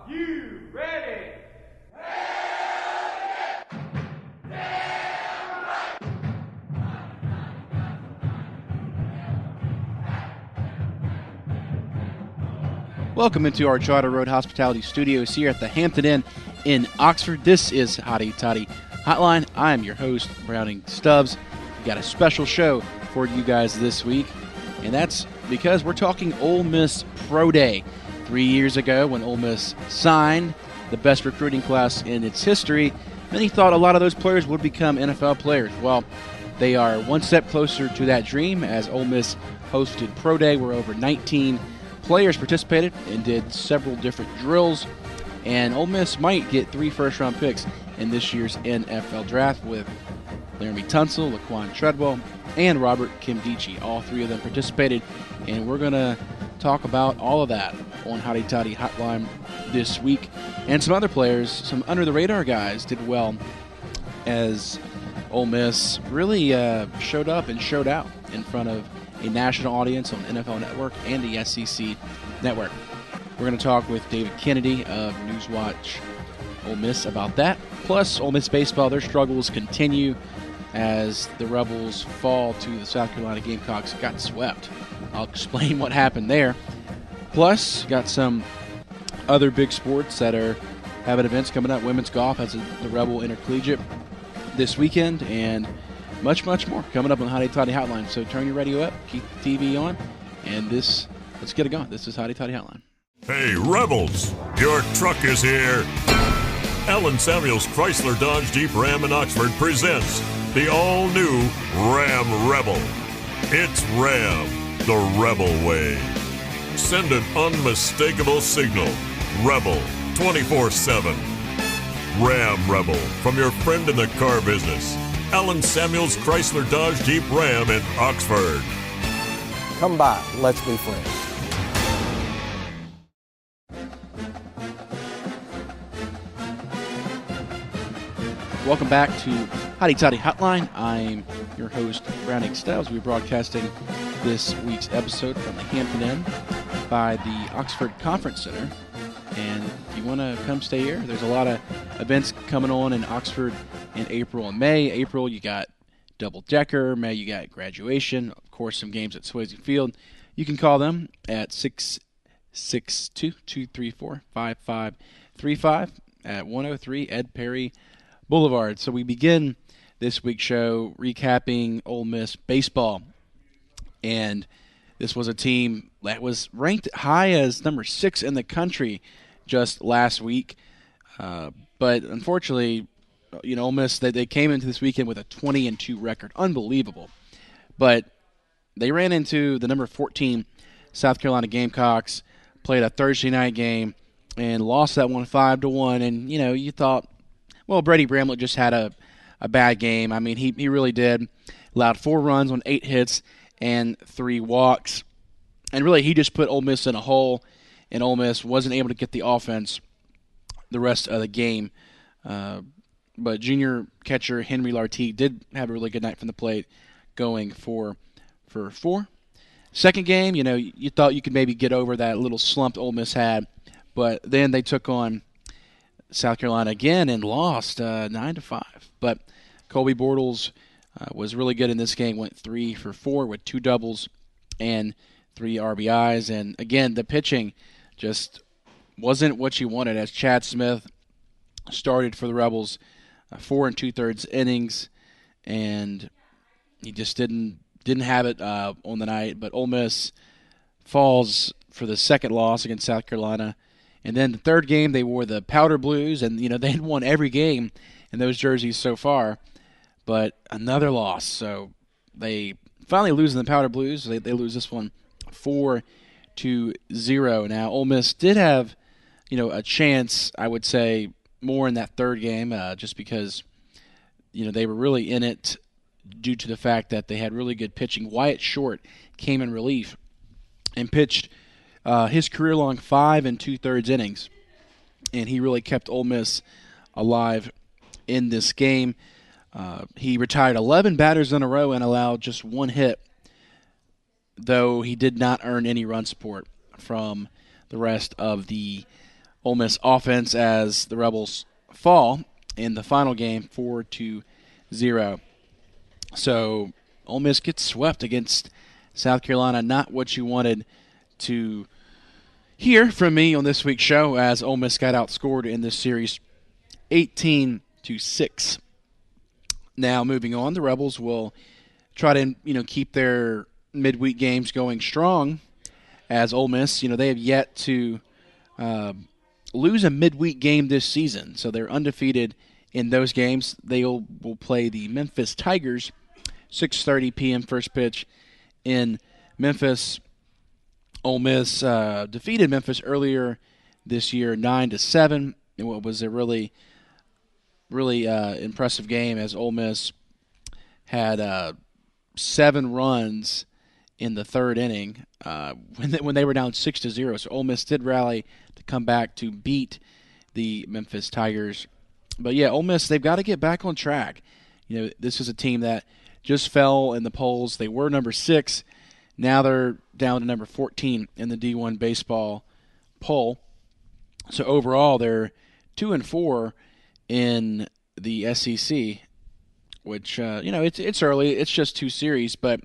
you ready? Welcome into our Charter Road Hospitality Studios here at the Hampton Inn in Oxford. This is Hotty, Toddy, Hotline. I am your host, Browning Stubbs. We've got a special show for you guys this week, and that's because we're talking Ole Miss Pro Day. 3 years ago, when Ole Miss signed the best recruiting class in its history, many thought a lot of those players would become NFL players. Well, they are one step closer to that dream as Ole Miss hosted Pro Day, where over 19 players participated and did several different drills, and Ole Miss might get 3 first-round picks in this year's NFL Draft with Laramie Tunsil, Laquan Treadwell, and Robert Kimdichie. All 3 of them participated, and we're going to talk about all of that on Hotty Toddy Hotline this week. And some other players, some under-the-radar guys, did well as Ole Miss really showed up and showed out in front of a national audience on NFL Network and the SEC Network. We're going to talk with David Kennedy of NewsWatch Ole Miss about that. Plus, Ole Miss baseball, their struggles continue as the Rebels fall to the South Carolina Gamecocks, got swept. I'll explain what happened there. Plus, got some other big sports that are having events coming up. Women's golf has the Rebel Intercollegiate this weekend, and much, much more coming up on Hotty Toddy Hotline. So turn your radio up, keep the TV on, and let's get it going. This is Hotty Toddy Hotline. Hey, Rebels, your truck is here. Allen Samuels Chrysler Dodge Jeep Ram in Oxford presents the all-new Ram Rebel. It's Ram, the Rebel way. Send an unmistakable signal. Rebel 24/7. Ram Rebel from your friend in the car business. Allen Samuels Chrysler Dodge Jeep Ram in Oxford. Come by, let's be friends. Welcome back to Hotty Toddy Hotline. I'm your host, Browning Stubbs. We're broadcasting this week's episode from the Hampton Inn by the Oxford Conference Center. And if you want to come stay here, there's a lot of events coming on in Oxford in April and May. April, you got Double Decker. May, you got graduation. Of course, some games at Swayze Field. You can call them at 662-234-5535 at 103 Ed Perry Boulevard. So we begin this week's show recapping Ole Miss baseball. And this was a team that was ranked high as number 6 in the country just last week. But unfortunately, Ole Miss, they came into this weekend with a 20-2 record. Unbelievable. But they ran into the number 14 South Carolina Gamecocks, played a Thursday night game, and lost that one 5-1. And, you thought, well, Brady Bramlett just had a bad game. I mean, he really did. Allowed 4 runs on 8 hits and 3 walks. And really, he just put Ole Miss in a hole, and Ole Miss wasn't able to get the offense the rest of the game. But junior catcher Henry Lartigue did have a really good night from the plate, going for 4. Second game, you thought you could maybe get over that little slump Ole Miss had, but then they took on South Carolina again and lost 9-5. But Colby Bortles was really good in this game, went 3 for 4 with 2 doubles and 3 RBIs. And again, the pitching just wasn't what you wanted as Chad Smith started for the Rebels 4 2/3 innings, and he just didn't have it on the night. But Ole Miss falls for the second loss against South Carolina. And then the third game, they wore the powder blues, and they had won every game in those jerseys so far. But another loss, so they finally lose in the powder blues. They lose this one 4-0. Now Ole Miss did have a chance, I would say, more in that third game, just because they were really in it due to the fact that they had really good pitching. Wyatt Short came in relief and pitched his career-long 5 2/3 innings, and he really kept Ole Miss alive in this game. He retired 11 batters in a row and allowed just 1 hit, though he did not earn any run support from the rest of the Ole Miss offense as the Rebels fall in the final game 4-0. So Ole Miss gets swept against South Carolina. Not what you wanted to hear from me on this week's show, as Ole Miss got outscored in this series 18-6. Now moving on, the Rebels will try to keep their midweek games going strong, as Ole Miss they have yet to lose a midweek game this season, so they're undefeated in those games. They will play the Memphis Tigers, 6:30 p.m. first pitch in Memphis. Ole Miss defeated Memphis earlier this year 9-7 in what was a really impressive game, as Ole Miss had 7 runs in the third inning when they were down 6-0. So Ole Miss did rally to come back to beat the Memphis Tigers. But yeah, Ole Miss, they've got to get back on track. This is a team that just fell in the polls. They were number 6. Now they're down to number 14 in the D1 baseball poll. So overall, they're 2-4 in the SEC, which it's early. It's just 2 series, but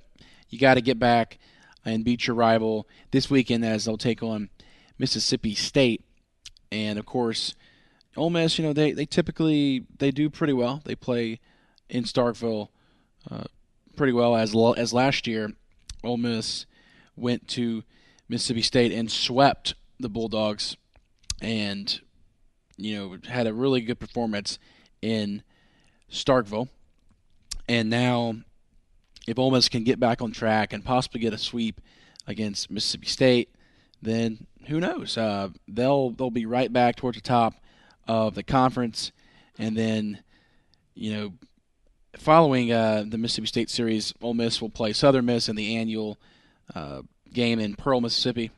you got to get back and beat your rival this weekend, as they'll take on Mississippi State. And of course, Ole Miss, they typically do pretty well. They play in Starkville pretty well, as last year. Ole Miss went to Mississippi State and swept the Bulldogs, and had a really good performance in Starkville. And now, if Ole Miss can get back on track and possibly get a sweep against Mississippi State, then who knows? They'll be right back towards the top of the conference, and then following the Mississippi State series, Ole Miss will play Southern Miss in the annual game in Pearl, Mississippi.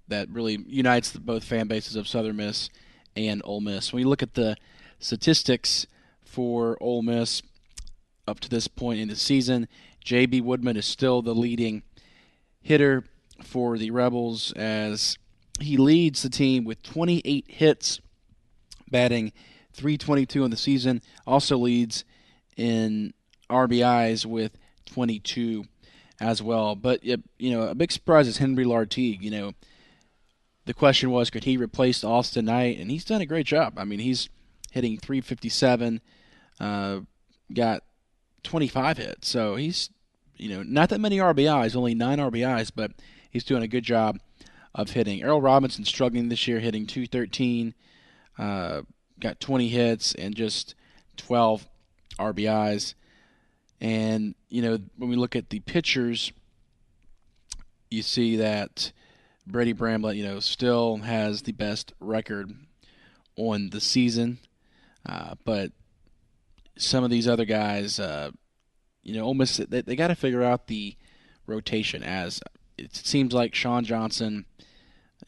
That really unites both fan bases of Southern Miss and Ole Miss. When you look at the statistics for Ole Miss up to this point in the season, J.B. Woodman is still the leading hitter for the Rebels, as he leads the team with 28 hits, batting .322 in the season. Also leads in RBIs with 22 as well. But a big surprise is Henry Lartigue. The question was, could he replace Austin Knight? And he's done a great job. I mean, he's hitting .357, got 25 hits. So he's, not that many RBIs, only 9 RBIs, but he's doing a good job of hitting. Earl Robinson struggling this year, hitting .213, got 20 hits and just 12 RBIs. And, when we look at the pitchers, you see that Brady Bramlett, still has the best record on the season. But some of these other guys, Ole Miss, they got to figure out the rotation, as it seems like Sean Johnson,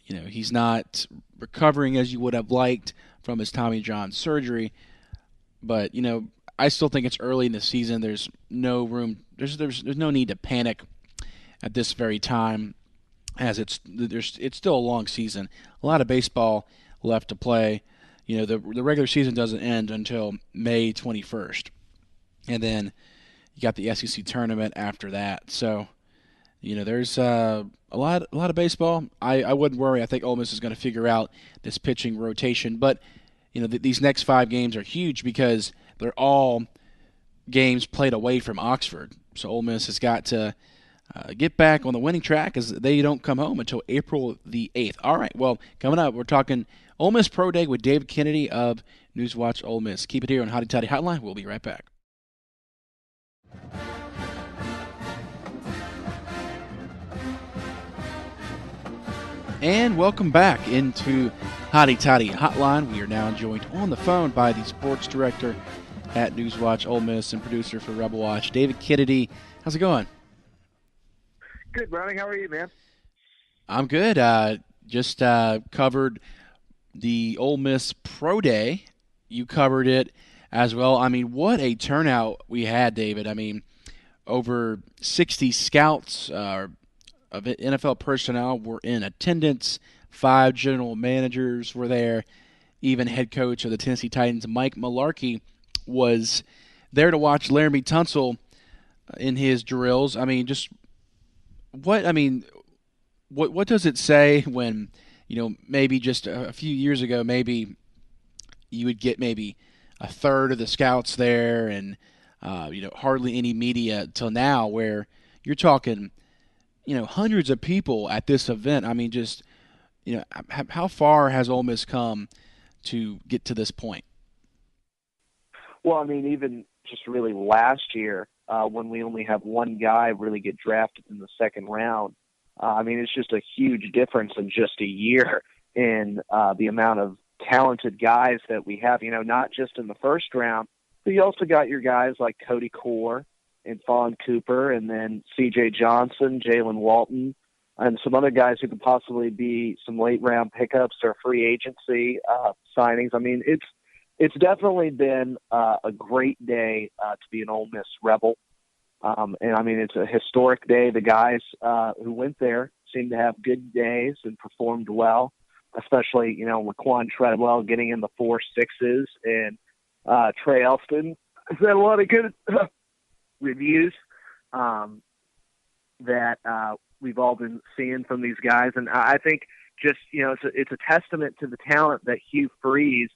he's not recovering as you would have liked from his Tommy John surgery. But, I still think it's early in the season. There's no room. There's no need to panic at this very time, as it's still a long season. A lot of baseball left to play. The regular season doesn't end until May 21st, and then you got the SEC tournament after that. So, there's a lot of baseball. I wouldn't worry. I think Ole Miss is going to figure out this pitching rotation. But these next 5 games are huge, because they're all games played away from Oxford. So Ole Miss has got to get back on the winning track, as they don't come home until April the 8th. All right, well, coming up, we're talking Ole Miss Pro Day with David Kennedy of NewsWatch Ole Miss. Keep it here on Hotty Toddy Hotline. We'll be right back. And welcome back into Hotty Toddy Hotline. We are now joined on the phone by the sports director at NewsWatch Ole Miss and producer for Rebel Watch, David Kennedy. How's it going? Good, Browning. How are you, man? I'm good. Just covered the Ole Miss Pro Day. You covered it as well. I mean, what a turnout we had, David. I mean, over 60 scouts of NFL personnel were in attendance, 5 general managers were there. Even head coach of the Tennessee Titans, Mike Mularkey, was there to watch Laramie Tunsil in his drills. I mean, just what does it say when, maybe just a few years ago, maybe you would get maybe a third of the scouts there and, hardly any media till now, where you're talking, hundreds of people at this event. I mean, just, how far has Ole Miss come to get to this point? Well, I mean, even just really last year, when we only have one guy really get drafted in the second round, I mean, it's just a huge difference in just a year in the amount of talented guys that we have, not just in the first round, but you also got your guys like Cody Core and Fawn Cooper, and then C.J. Johnson, Jalen Walton, and some other guys who could possibly be some late-round pickups or free agency signings. I mean, it's definitely been a great day to be an Ole Miss Rebel. And, I mean, it's a historic day. The guys who went there seemed to have good days and performed well, especially, Laquan Treadwell getting in the 4.6s, and Trey Elston has had a lot of good reviews that we've all been seeing from these guys. And I think just, it's a testament to the talent that Hugh Freeze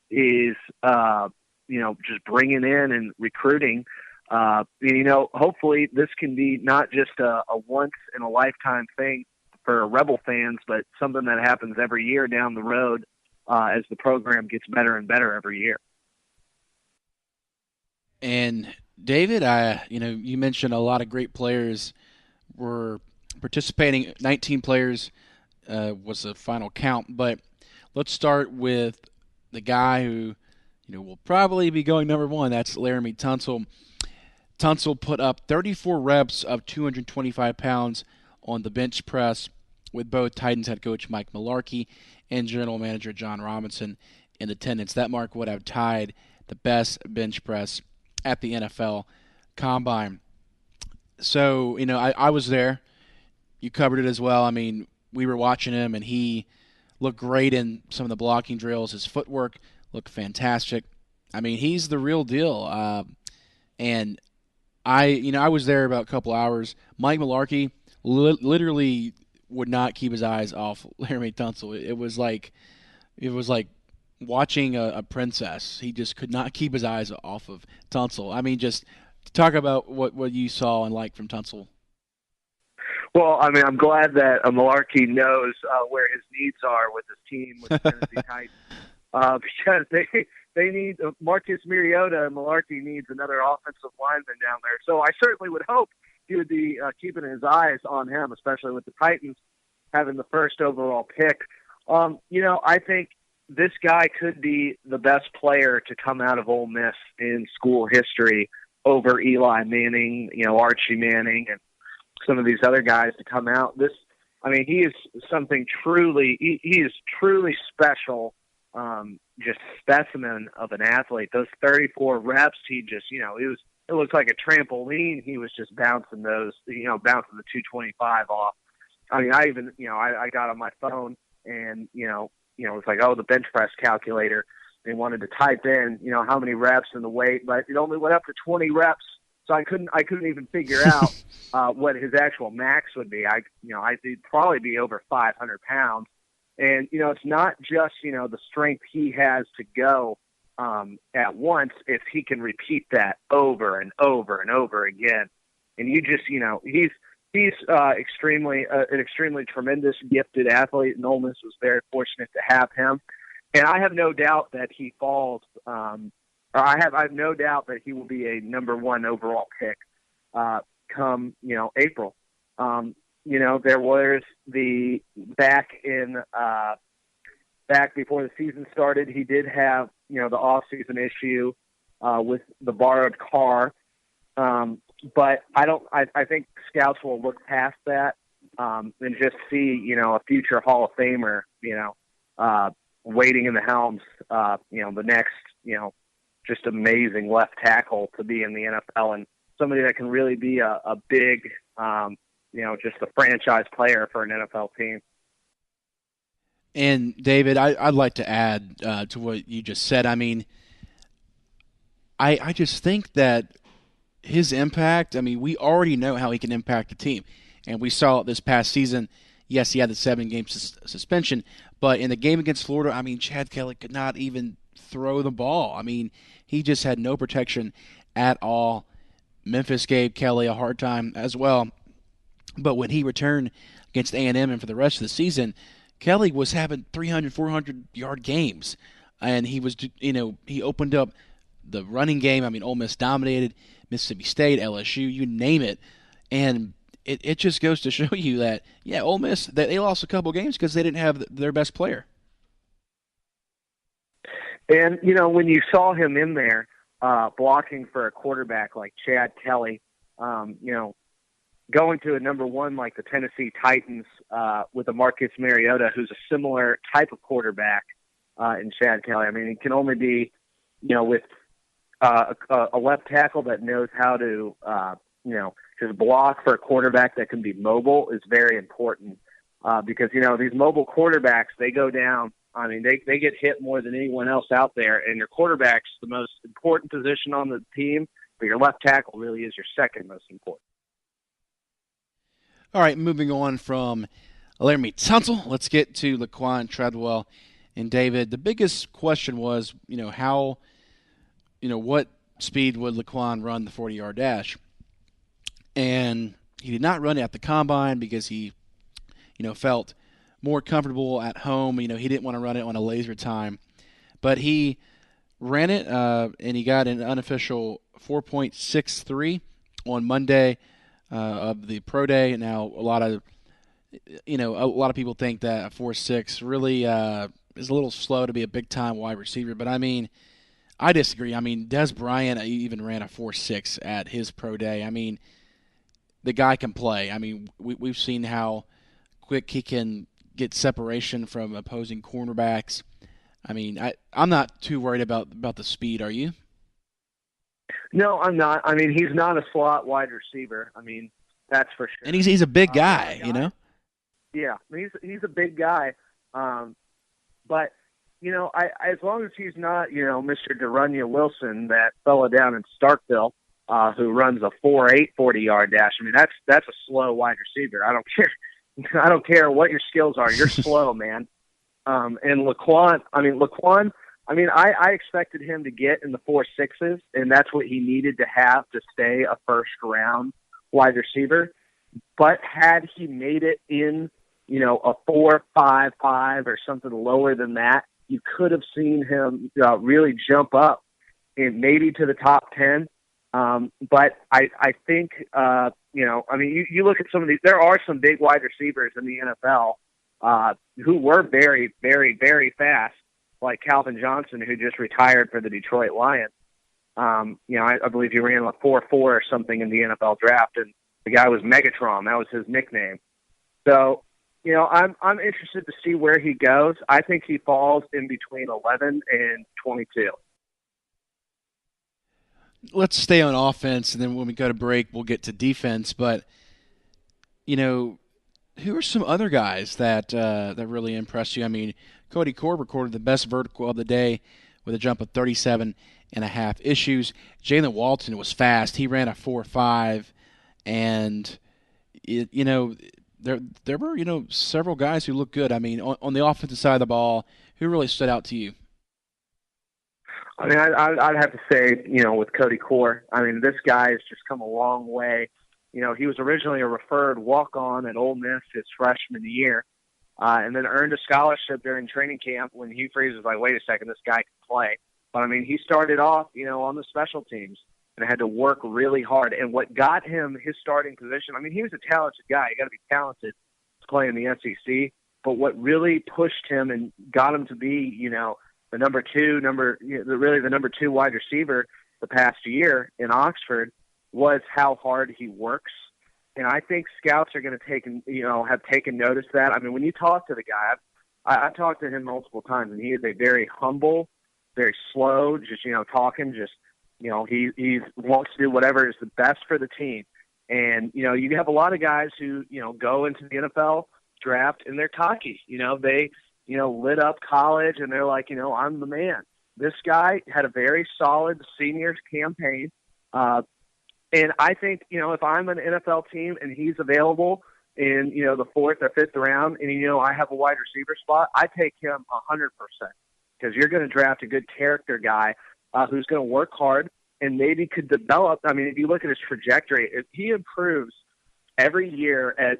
is, just bringing in and recruiting. Hopefully this can be not just a once-in-a-lifetime thing for Rebel fans, but something that happens every year down the road as the program gets better and better every year. And David, you mentioned a lot of great players were participating. 19 players was the final count, but let's start with the guy who, will probably be going number one. That's Laramie Tunsil. Tunsil put up 34 reps of 225 pounds on the bench press with both Titans head coach Mike Mularkey and general manager John Robinson in attendance. That mark would have tied the best bench press at the NFL Combine. So, I was there. You covered it as well. I mean, we were watching him, and he looked great in some of the blocking drills. His footwork looked fantastic. I mean, he's the real deal. And I was there about a couple hours. Mike Mularkey literally would not keep his eyes off Laramie Tunsil. It was like watching a princess. He just could not keep his eyes off of Tunsil. I mean, just talk about what you saw and liked from Tunsil. Well, I mean, I'm glad that Mularkey knows where his needs are with his team, with the Tennessee Titans, because they need Marcus Mariota, and Mularkey needs another offensive lineman down there. So I certainly would hope he would be keeping his eyes on him, especially with the Titans having the first overall pick. I think this guy could be the best player to come out of Ole Miss in school history over Eli Manning, Archie Manning, and some of these other guys to come out. He is something truly, he is truly special, just specimen of an athlete. Those 34 reps, he just, it looks like a trampoline. He was just bouncing those, bouncing the 225 off. I mean, I even, I got on my phone and, it's like, the bench press calculator. They wanted to type in, how many reps and the weight, but it only went up to 20 reps. So I couldn't even figure out what his actual max would be. I'd probably be over 500 pounds. And, it's not just, the strength he has to go at once, if he can repeat that over and over and over again. And you just, he's an extremely tremendous, gifted athlete, and Ole Miss was very fortunate to have him. And I have no doubt that he falls, I have no doubt that he will be a number one overall pick come, April. There was back before the season started, he did have, the off-season issue with the borrowed car. But I think scouts will look past that and just see, a future Hall of Famer, waiting in the helms, the next, just amazing left tackle to be in the NFL, and somebody that can really be a big, just a franchise player for an NFL team. And David, I'd like to add to what you just said. I mean, I just think that his impact, I mean, we already know how he can impact a team. And we saw it this past season. Yes, he had the 7-game suspension, but in the game against Florida, I mean, Chad Kelly could not even throw the ball. I mean, he just had no protection at all. Memphis gave Kelly a hard time as well. But when he returned against A&M and for the rest of the season, Kelly was having 300, 400-yard games. And he was, he opened up the running game. I mean, Ole Miss dominated Mississippi State, LSU, you name it. And it just goes to show you that, yeah, Ole Miss, they lost a couple games because they didn't have their best player. And, when you saw him in there blocking for a quarterback like Chad Kelly, going to a number one like the Tennessee Titans with a Marcus Mariota, who's a similar type of quarterback in Chad Kelly. I mean, it can only be, with a left tackle that knows how to, just block for a quarterback that can be mobile is very important because, these mobile quarterbacks, they go down. I mean, they get hit more than anyone else out there, and your quarterback's the most important position on the team, but your left tackle really is your second most important. All right, moving on from Laramie Tunsil, let's get to Laquan Treadwell. And David, the biggest question was, what speed would Laquan run the 40-yard dash? And he did not run it at the combine because he, felt more comfortable at home. He didn't want to run it on a laser time. But he ran it, and he got an unofficial 4.63 on Monday of the pro day. Now, a lot of people think that a 4.6 really is a little slow to be a big-time wide receiver. But, I mean, I disagree. I mean, Des Bryant even ran a 4.6 at his pro day. I mean, the guy can play. I mean, we've seen how quick he can get separation from opposing cornerbacks. I mean, I'm not too worried about the speed. Are you? No, I'm not. I mean, he's not a slot wide receiver. I mean, that's for sure. And he's a big guy, Yeah, he's a big guy. But, as long as he's not, Mr. Derunya Wilson, that fella down in Starkville, who runs a 4.8 40-yard dash. I mean, that's a slow wide receiver. I don't care. I don't care what your skills are. You're slow, man. And Laquan, I expected him to get in the 4.6s, and that's what he needed to have to stay a first-round wide receiver. But had he made it in, a 4.55 or something lower than that, you could have seen him really jump up and maybe to the top 10. But I think, you look at some of these, there are some big wide receivers in the NFL who were very, very, very fast, like Calvin Johnson, who just retired for the Detroit Lions. I believe he ran like 4.4 or something in the NFL draft, and the guy was Megatron. That was his nickname. So, I'm interested to see where he goes. I think he falls in between 11 and 22. Let's stay on offense, and then when we go to break, we'll get to defense. But, who are some other guys that really impressed you? I mean, Cody Core recorded the best vertical of the day with a jump of 37.5 issues. Jalen Walton was fast. He ran a 4.5, and, there were, several guys who looked good. I mean, on the offensive side of the ball, who really stood out to you? I mean, I'd have to say, with Cody Core, I mean, this guy has just come a long way. He was originally a referred walk-on at Ole Miss his freshman year, and then earned a scholarship during training camp when Hugh Freeze was like, wait a second, this guy can play. But, I mean, he started off, on the special teams and had to work really hard. And what got him his starting position, I mean, he was a talented guy. You got to be talented to play in the SEC. But what really pushed him and got him to be, the number two wide receiver the past year in Oxford was how hard he works. And I think scouts are going to have taken notice of that. I mean, when you talk to the guy, I've talked to him multiple times, and he is a very humble, very slow, just, talking, just, he wants to do whatever is the best for the team. And, you have a lot of guys who, go into the NFL draft and they're cocky. lit up college, and they're like, I'm the man. This guy had a very solid senior campaign. And I think, if I'm an NFL team and he's available in, the 4th or 5th round, and, I have a wide receiver spot, I take him 100% because you're going to draft a good character guy who's going to work hard and maybe could develop. I mean, if you look at his trajectory, if he improves every year at,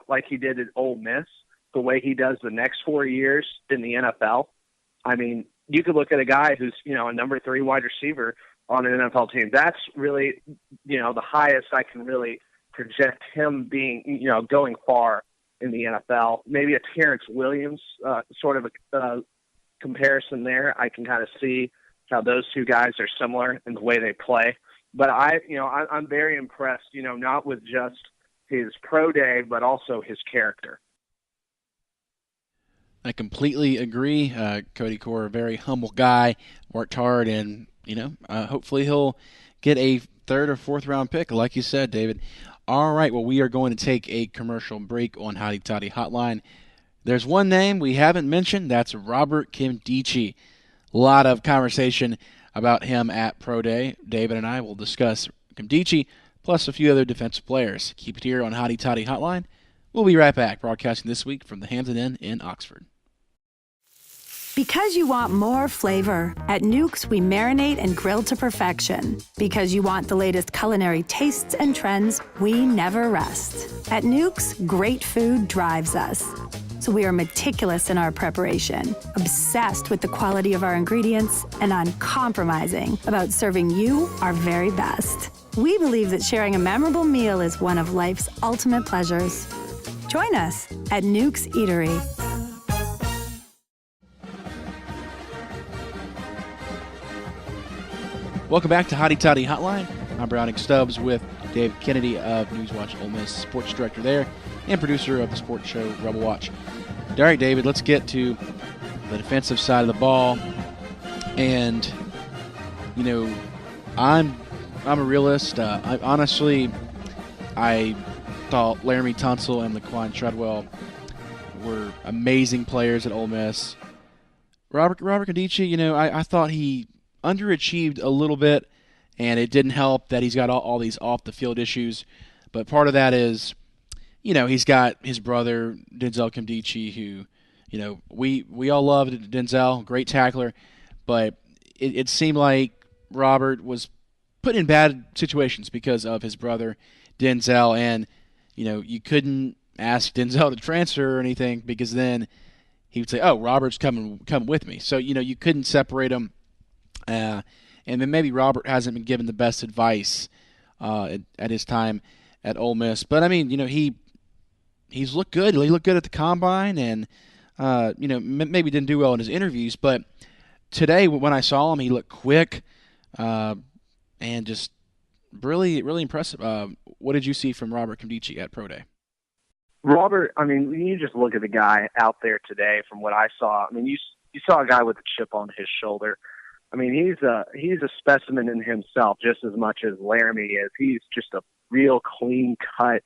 like he did at Ole Miss, the way he does the next 4 years in the NFL, I mean, you could look at a guy who's, a number 3 wide receiver on an NFL team. That's really, the highest I can really project him being, going far in the NFL. Maybe a Terrence Williams sort of a comparison there. I can kind of see how those two guys are similar in the way they play. But I'm very impressed, not with just his pro day, but also his character. I completely agree. Cody Core, a very humble guy, worked hard, and hopefully he'll get a 3rd or 4th round pick, like you said, David. All right, well, we are going to take a commercial break on Hotty Toddy Hotline. There's one name we haven't mentioned. That's Robert Nkemdiche. A lot of conversation about him at Pro Day. David and I will discuss Nkemdiche plus a few other defensive players. Keep it here on Hotty Toddy Hotline. We'll be right back, broadcasting this week from the Hampton Inn in Oxford. Because you want more flavor, at Nuke's we marinate and grill to perfection. Because you want the latest culinary tastes and trends, we never rest. At Nuke's, great food drives us. So we are meticulous in our preparation, obsessed with the quality of our ingredients, and uncompromising about serving you our very best. We believe that sharing a memorable meal is one of life's ultimate pleasures. Join us at Nuke's Eatery. Welcome back to Hotty Toddy Hotline. I'm Browning Stubbs with Dave Kennedy of NewsWatch Ole Miss, sports director there, and producer of the sports show Rebel Watch. All right, David, let's get to the defensive side of the ball. And, I'm a realist. I thought Laramie Tunsil and Laquan Treadwell were amazing players at Ole Miss. Robert Nkemdiche, I thought he underachieved a little bit, and it didn't help that he's got all these off-the-field issues. But part of that is, he's got his brother, Denzel Nkemdiche, who, we all loved Denzel, great tackler, but it seemed like Robert was put in bad situations because of his brother, Denzel, and, you couldn't ask Denzel to transfer or anything because then he would say, oh, Robert's come with me. So, you couldn't separate them. And then maybe Robert hasn't been given the best advice at his time at Ole Miss. But, I mean, he's looked good. He looked good at the Combine and, maybe didn't do well in his interviews. But today when I saw him, he looked quick and just really, really impressive. What did you see from Robert Nkemdiche at Pro Day? Robert, I mean, you just look at the guy out there today from what I saw. I mean, you saw a guy with a chip on his shoulder. I mean, he's a specimen in himself just as much as Laramie is. He's just a real clean-cut,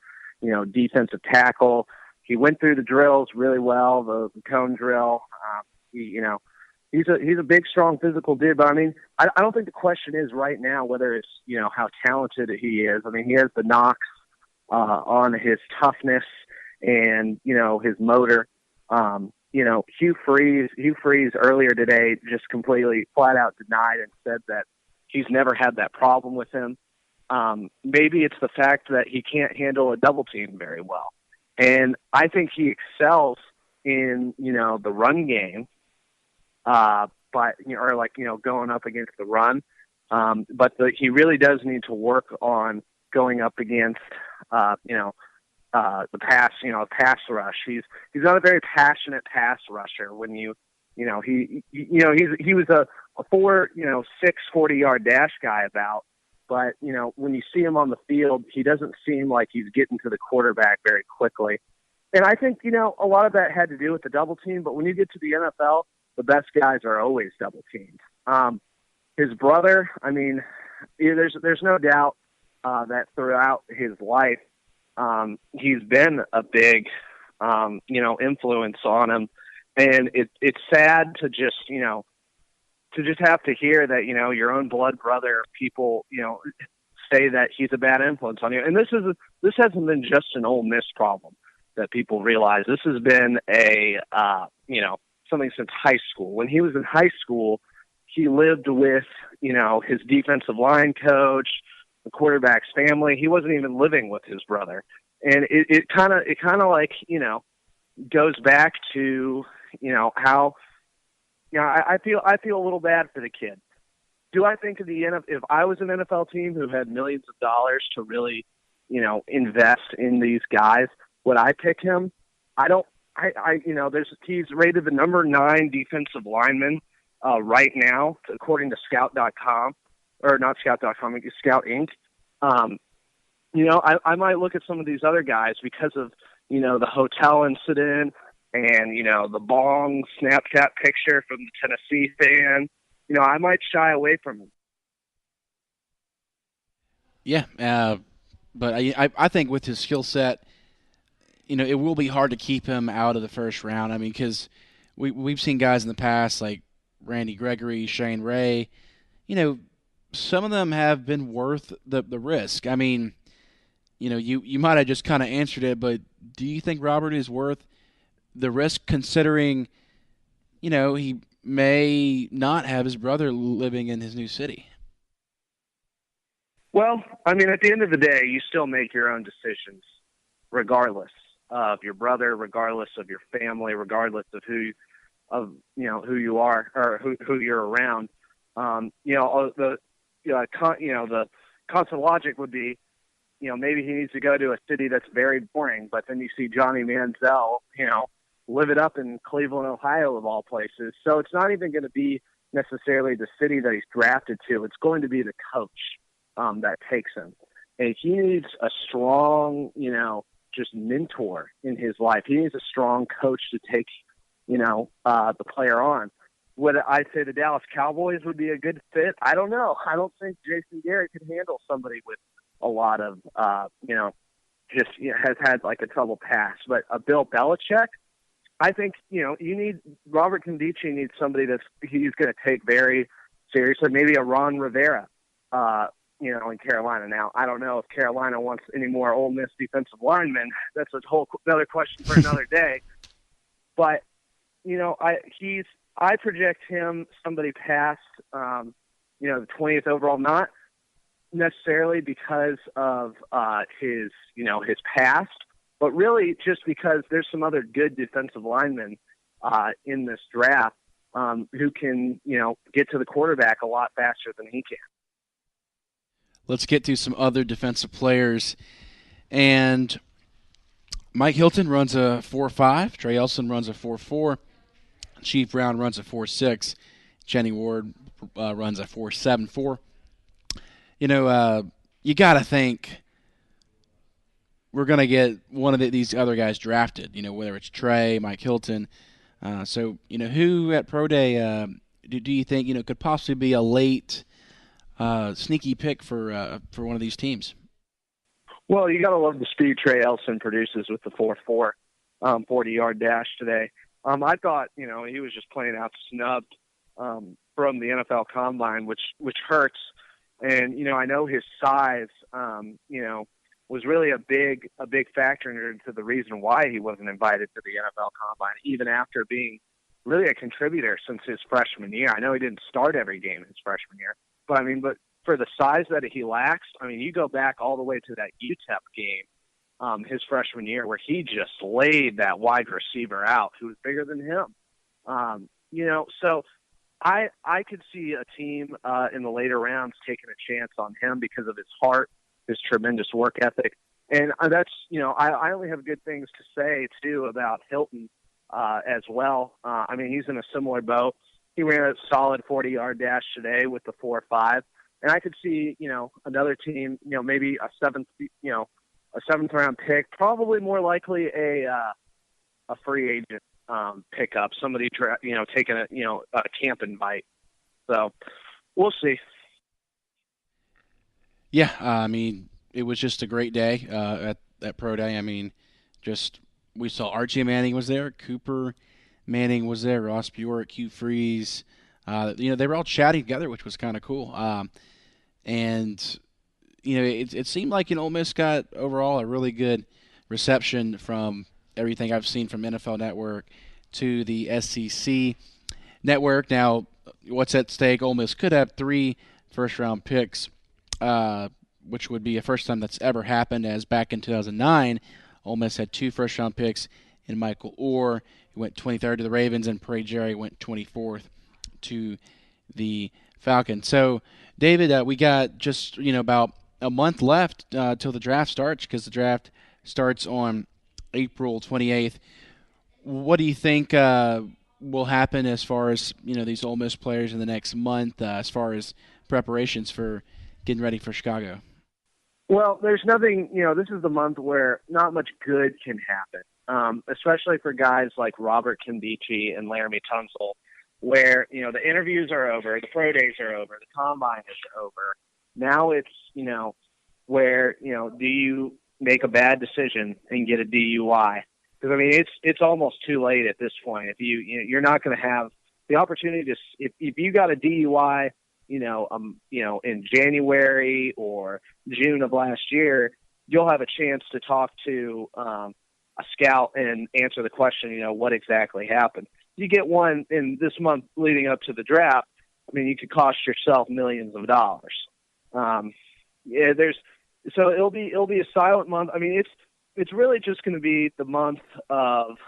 defensive tackle. He went through the drills really well, the cone drill. He's a big, strong, physical dude. But, I mean, I don't think the question is right now whether it's, how talented he is. I mean, he has the knocks on his toughness and, his motor. Hugh Freeze earlier today just completely flat out denied and said that he's never had that problem with him. Maybe it's the fact that he can't handle a double team very well. And I think he excels in, the run game, going up against the run. But he really does need to work on going up against, the pass rush. He's not a very passionate pass rusher. When he was a 40-yard dash guy but when you see him on the field, he doesn't seem like he's getting to the quarterback very quickly. And I think, a lot of that had to do with the double team, but when you get to the NFL, the best guys are always double teamed. His brother, I mean, there's no doubt that throughout his life, he's been a big, influence on him. And it's sad to just, to just have to hear that, your own blood brother, people, say that he's a bad influence on you. And this hasn't been just an Ole Miss problem that people realize. This has been something since high school. When he was in high school, he lived with, his defensive line coach, the quarterback's family. He wasn't even living with his brother. And it kind of like, goes back to, how, I feel a little bad for the kid. Do I think if I was an NFL team who had millions of dollars to really, invest in these guys, would I pick him? He's rated the number 9 defensive lineman right now, according to Scout.com, or not Scout.com, Scout Inc. I might look at some of these other guys because of, the hotel incident and, the bong Snapchat picture from the Tennessee fan. I might shy away from him. Yeah, but I think with his skill set, it will be hard to keep him out of the first round. I mean, because we've seen guys in the past like Randy Gregory, Shane Ray. Some of them have been worth the risk. I mean, you might have just kind of answered it, but do you think Robert is worth the risk considering, he may not have his brother living in his new city? Well, I mean, at the end of the day, you still make your own decisions, regardless of your brother, regardless of your family, regardless of who you are or who you're around. The constant logic would be, maybe he needs to go to a city that's very boring, but then you see Johnny Manziel, live it up in Cleveland, Ohio, of all places. So it's not even going to be necessarily the city that he's drafted to. It's going to be the coach that takes him. And he needs a strong, just mentor in his life. He needs a strong coach to take, the player on. Would I say the Dallas Cowboys would be a good fit? I don't know. I don't think Jason Garrett could handle somebody with a lot of, has had like a trouble past. But a Bill Belichick, I think, Robert Condici needs somebody he's going to take very seriously. Maybe a Ron Rivera, in Carolina. Now, I don't know if Carolina wants any more Ole Miss defensive linemen. That's a whole another question for another day. But, I project him somebody past, the 20th overall, not necessarily because of his past, but really just because there's some other good defensive linemen in this draft who can, get to the quarterback a lot faster than he can. Let's get to some other defensive players. And Mike Hilton runs a 4.5. Trey Elson runs a 4.4. Chief Brown runs a 4.6. Jenny Ward runs a 4.74. You got to think we're going to get one of these other guys drafted, whether it's Trey, Mike Hilton. So, who at Pro Day do you think, could possibly be a late sneaky pick for one of these teams? Well, you got to love the speed Trey Elson produces with the 4.4 40-yard dash today. I thought, he was just playing out snubbed from the NFL Combine, which hurts. And, I know his size, was really a big factor into the reason why he wasn't invited to the NFL Combine, even after being really a contributor since his freshman year. I know he didn't start every game his freshman year, but for the size that he lacks, you go back all the way to that UTEP game, his freshman year, where he just laid that wide receiver out who was bigger than him. So I could see a team in the later rounds taking a chance on him because of his heart, his tremendous work ethic. And that's, I only have good things to say, too, about Hilton as well. He's in a similar boat. He ran a solid 40-yard dash today with the 4.5. And I could see, another team, maybe a seventh round pick, probably more likely a free agent pickup, somebody taking a camp invite. So we'll see. Yeah, it was just a great day at Pro Day. We saw Archie Manning was there, Cooper Manning was there, Ross Bjork, Hugh Freeze. They were all chatting together, which was kind of cool. And it seemed like Ole Miss got overall a really good reception from everything I've seen from NFL Network to the SEC Network. Now, what's at stake? Ole Miss could have 3 first-round picks, which would be a first time that's ever happened, as back in 2009, Ole Miss had 2 first-round picks in Michael Orr, who went 23rd to the Ravens, and Prey Jerry went 24th to the Falcons. So, David, we got just about a month left till the draft starts, because the draft starts on April 28th. What do you think will happen as far as these Ole Miss players in the next month, as far as preparations for getting ready for Chicago? Well, there's nothing. This is the month where not much good can happen, especially for guys like Robert Kimbichi and Laramie Tunsil, where the interviews are over, the pro days are over, the combine is over. Now it's where do you make a bad decision and get a DUI? Because it's almost too late at this point. If you're not going to have the opportunity to, if you got a DUI, in January or June of last year, you'll have a chance to talk to a scout and answer the question, what exactly happened. You get one in this month leading up to the draft, you could cost yourself millions of dollars. So it'll be a silent month. It's really just going to be the month of,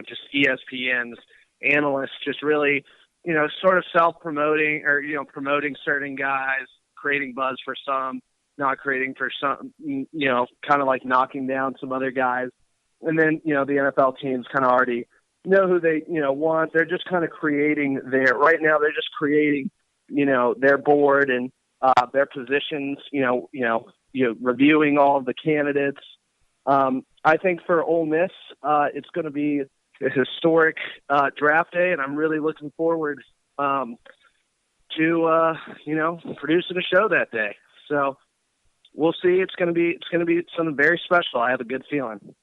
just ESPN's analysts just really, sort of self-promoting or, promoting certain guys, creating buzz for some, not creating for some, kind of like knocking down some other guys. And then, the NFL teams kind of already know who they, want. They're just kind of creating right now they're just creating, their board and their positions, reviewing all of the candidates. I think for Ole Miss, it's going to be a historic draft day, and I'm really looking forward to producing a show that day. So we'll see. It's going to be something very special. I have a good feeling.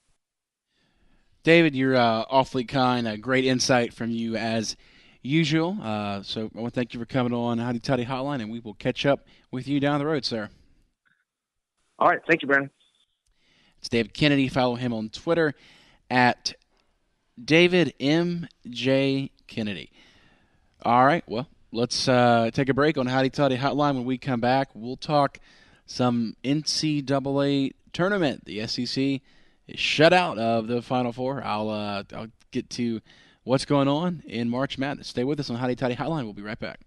David, you're awfully kind. Great insight from you as usual. So I want to thank you for coming on Hotty Toddy Hotline, and we will catch up with you down the road, sir. All right. Thank you, Brandon. It's David Kennedy. Follow him on Twitter at David M.J. Kennedy. All right. Well, let's take a break on Hotty Toddy Hotline. When we come back, we'll talk some NCAA tournament. The SEC is shut out of the Final Four. I'll get to what's going on in March Madness. Stay with us on Hotty Toddy Hotline. We'll be right back.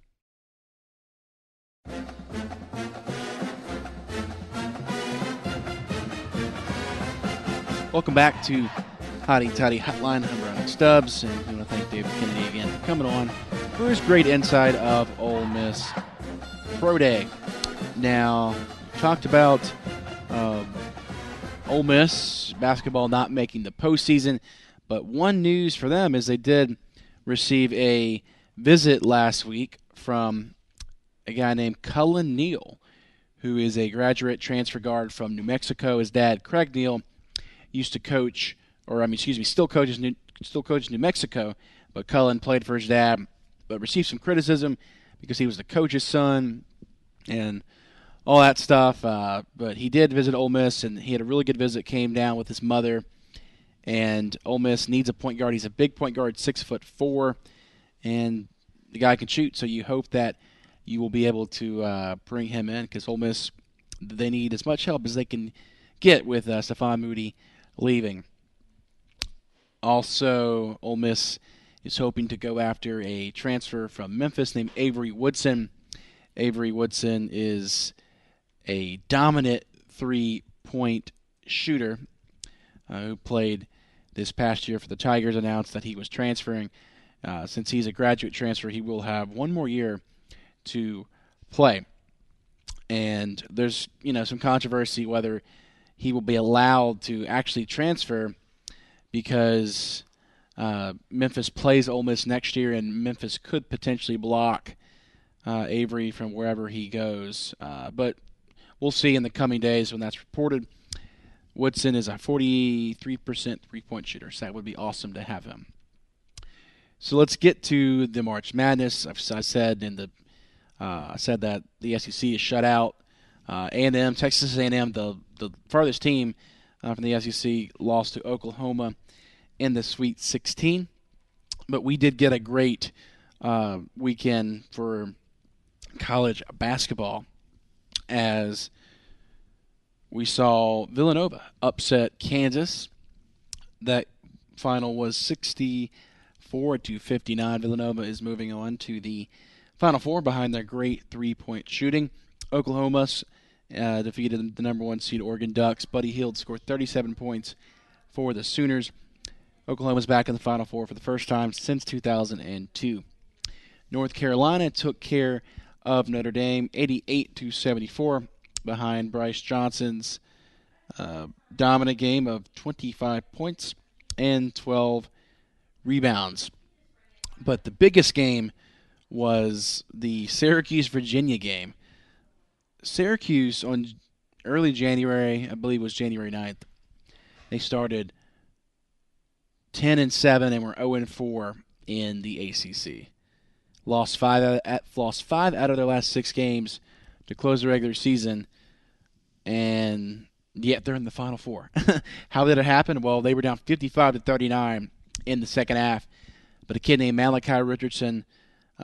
Welcome back to Hotty Toddy Hotline. I'm Browning Stubbs, and we want to thank David Kennedy again for coming on for his great insight of Ole Miss Pro Day. Now, we talked about Ole Miss basketball not making the postseason, but one news for them is they did receive a visit last week from a guy named Cullen Neal, who is a graduate transfer guard from New Mexico. His dad, Craig Neal, used to coach, still coaches New Mexico, but Cullen played for his dad, but received some criticism because he was the coach's son and all that stuff. But he did visit Ole Miss, and he had a really good visit. Came down with his mother, and Ole Miss needs a point guard. He's a big point guard, 6'4", and the guy can shoot. So you hope that you will be able to bring him in, because Ole Miss, they need as much help as they can get with Stephon Moody leaving. Also, Ole Miss is hoping to go after a transfer from Memphis named Avery Woodson. Avery Woodson is a dominant three-point shooter who played this past year for the Tigers. Announced that he was transferring. Since he's a graduate transfer, he will have one more year to play. And there's some controversy whether he will be allowed to actually transfer, because Memphis plays Ole Miss next year, and Memphis could potentially block Avery from wherever he goes. But we'll see in the coming days when that's reported. Woodson is a 43% three-point shooter, so that would be awesome to have him. So let's get to the March Madness. I said that the SEC is shut out. A&M, Texas A&M, the farthest team from the SEC, lost to Oklahoma in the Sweet 16. But we did get a great weekend for college basketball as we saw Villanova upset Kansas. That final was 64-59. Villanova is moving on to the Final Four behind their great three-point shooting. Oklahoma defeated the number 1 seed Oregon Ducks. Buddy Hield scored 37 points for the Sooners. Oklahoma's back in the Final Four for the first time since 2002. North Carolina took care of Notre Dame 88-74 behind Bryce Johnson's dominant game of 25 points and 12 rebounds. But the biggest game was the Syracuse-Virginia game. Syracuse on early January, I believe it was January 9th, they started 10-7 and were 0-4 in the ACC. Lost five out of their last 6 games to close the regular season, and yet they're in the Final Four. How did it happen? Well, they were down 55-39 in the second half, but a kid named Malachi Richardson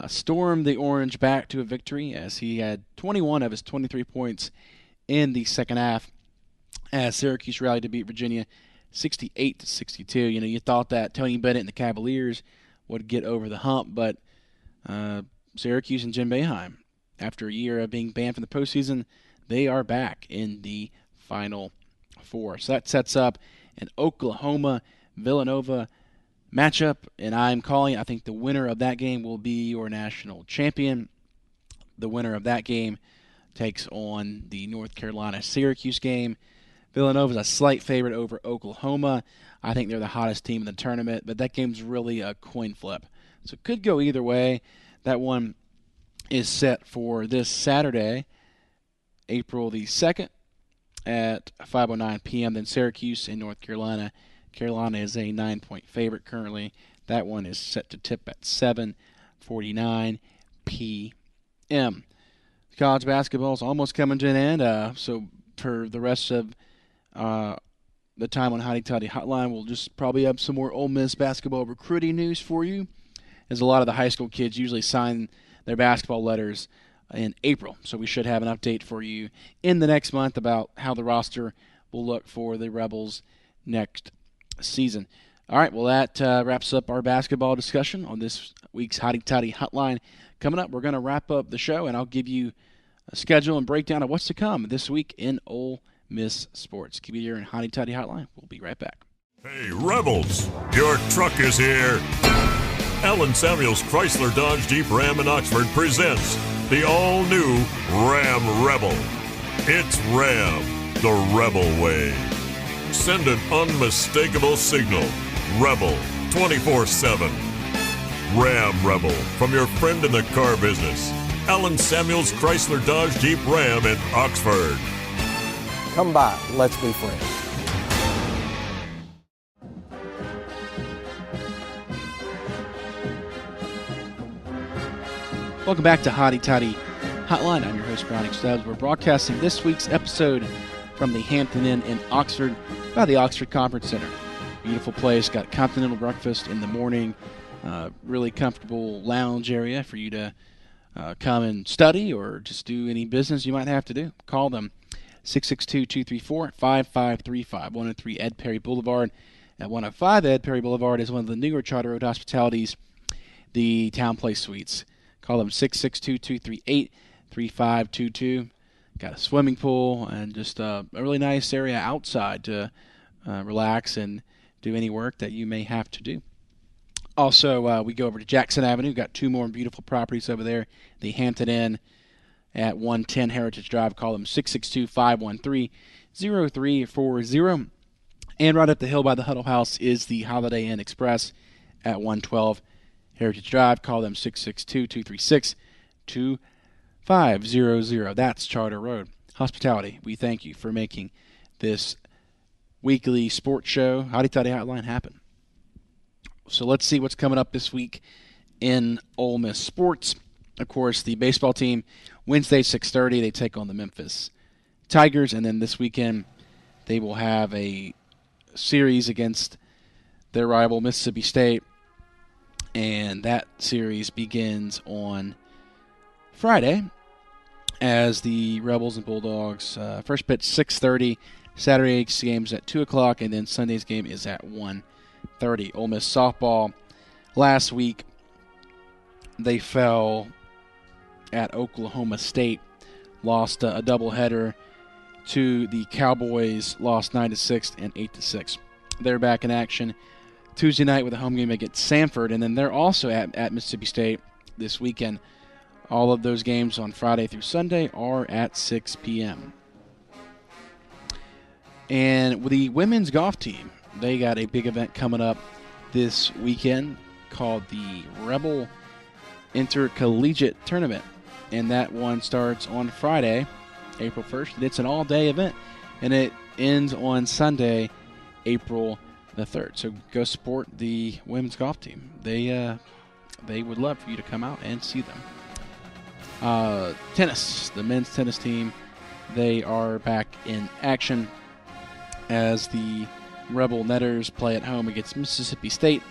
stormed the Orange back to a victory as he had 21 of his 23 points in the second half as Syracuse rallied to beat Virginia 68-62. You thought that Tony Bennett and the Cavaliers would get over the hump, but Syracuse and Jim Boeheim, after a year of being banned from the postseason, they are back in the Final Four. So that sets up an Oklahoma-Villanova matchup, and I think the winner of that game will be your national champion. The winner of that game takes on the North Carolina-Syracuse game. Villanova's a slight favorite over Oklahoma. I think they're the hottest team in the tournament, but that game's really a coin flip. So it could go either way. That one is set for this Saturday, April the 2nd at 5:09 p.m. Then Syracuse and North Carolina. Carolina is a 9-point favorite currently. That one is set to tip at 7:49 p.m. College basketball is almost coming to an end, so for the rest of the time on Hotty Toddy Hotline, we'll just probably have some more Ole Miss basketball recruiting news for you, as a lot of the high school kids usually sign their basketball letters in April. So we should have an update for you in the next month about how the roster will look for the Rebels next season. All right, well, that wraps up our basketball discussion on this week's Hotty Toddy Hotline. Coming up, we're going to wrap up the show, and I'll give you a schedule and breakdown of what's to come this week in Ole Miss sports. Keep it here in Hotty Toddy Hotline. We'll be right back. Hey, Rebels, your truck is here. Allen Samuels Chrysler Dodge Jeep Ram in Oxford presents the all-new Ram Rebel. It's Ram, the Rebel way. Send an unmistakable signal. Rebel 24/7. Ram Rebel from your friend in the car business. Allen Samuels Chrysler Dodge Jeep Ram in Oxford. Come by, let's be friends. Welcome back to Hotty Toddy Hotline. I'm your host, Browning Stubbs. We're broadcasting this week's episode from the Hampton Inn in Oxford by the Oxford Conference Center. Beautiful place, got continental breakfast in the morning, really comfortable lounge area for you to come and study or just do any business you might have to do. Call them 662-234-5535, 103 Ed Perry Boulevard. At 105 Ed Perry Boulevard is one of the newer Charter Road hospitalities, the Town Place Suites. Call them 662-238-3522. Got a swimming pool and just a really nice area outside to relax and do any work that you may have to do. Also, we go over to Jackson Avenue. Got 2 more beautiful properties over there. The Hampton Inn at 110 Heritage Drive. Call them 662-513-0340. And right up the hill by the Huddle House is the Holiday Inn Express at 112 Heritage Drive. Call them 662-236-2500. That's Charter Road Hospitality. We thank you for making this weekly sports show, Hotty Toddy Hotline, happen. So let's see what's coming up this week in Ole Miss sports. Of course, the baseball team, Wednesday, 6:30, they take on the Memphis Tigers. And then this weekend, they will have a series against their rival, Mississippi State. And that series begins on Friday as the Rebels and Bulldogs first pitch 6:30. Saturday's game's at 2 o'clock, and then Sunday's game is at 1:30. Ole Miss softball last week, they fell at Oklahoma State, lost a doubleheader to the Cowboys, lost 9-6 and 8-6. They're back in action Tuesday night with a home game against Samford, and then they're also at Mississippi State this weekend. All of those games on Friday through Sunday are at 6 p.m. And with the women's golf team, they got a big event coming up this weekend called the Rebel Intercollegiate Tournament. And that one starts on Friday, April 1st. And it's an all-day event. And it ends on Sunday, April the 3rd. So go support the women's golf team. They would love for you to come out and see them. Tennis, the men's tennis team, they are back in action as the Rebel Netters play at home against Mississippi State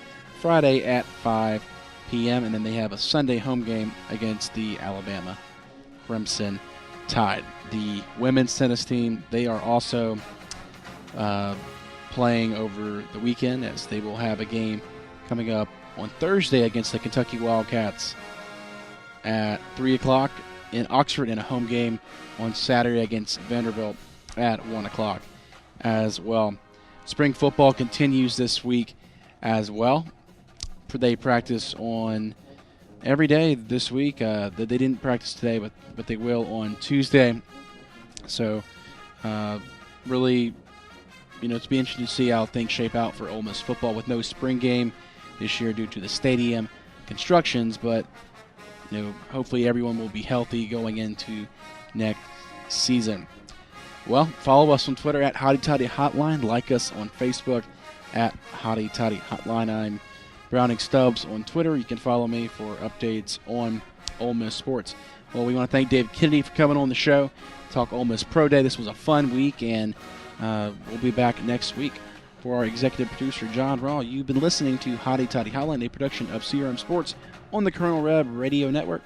Friday at 5 p.m. And then they have a Sunday home game against the Alabama Crimson Tide. The women's tennis team, they are also playing over the weekend as they will have a game coming up on Thursday against the Kentucky Wildcats at 3 o'clock in Oxford, and a home game on Saturday against Vanderbilt at 1 o'clock as well. Spring football continues this week as well. They practice on every day this week. They didn't practice today, but they will on Tuesday. So really, it's be interesting to see how things shape out for Ole Miss football with no spring game this year due to the stadium constructions. But hopefully everyone will be healthy going into next season. Well, follow us on Twitter at Hotty Toddy Hotline. Like us on Facebook at Hotty Toddy Hotline. I'm Browning Stubbs on Twitter. You can follow me for updates on Ole Miss sports. Well, we want to thank Dave Kennedy for coming on the show, talk Ole Miss Pro Day. This was a fun week, and we'll be back next week. For our executive producer, John Raw, you've been listening to Hotty Toddy Hotline, a production of CRM Sports on the Colonel Reb Radio Network.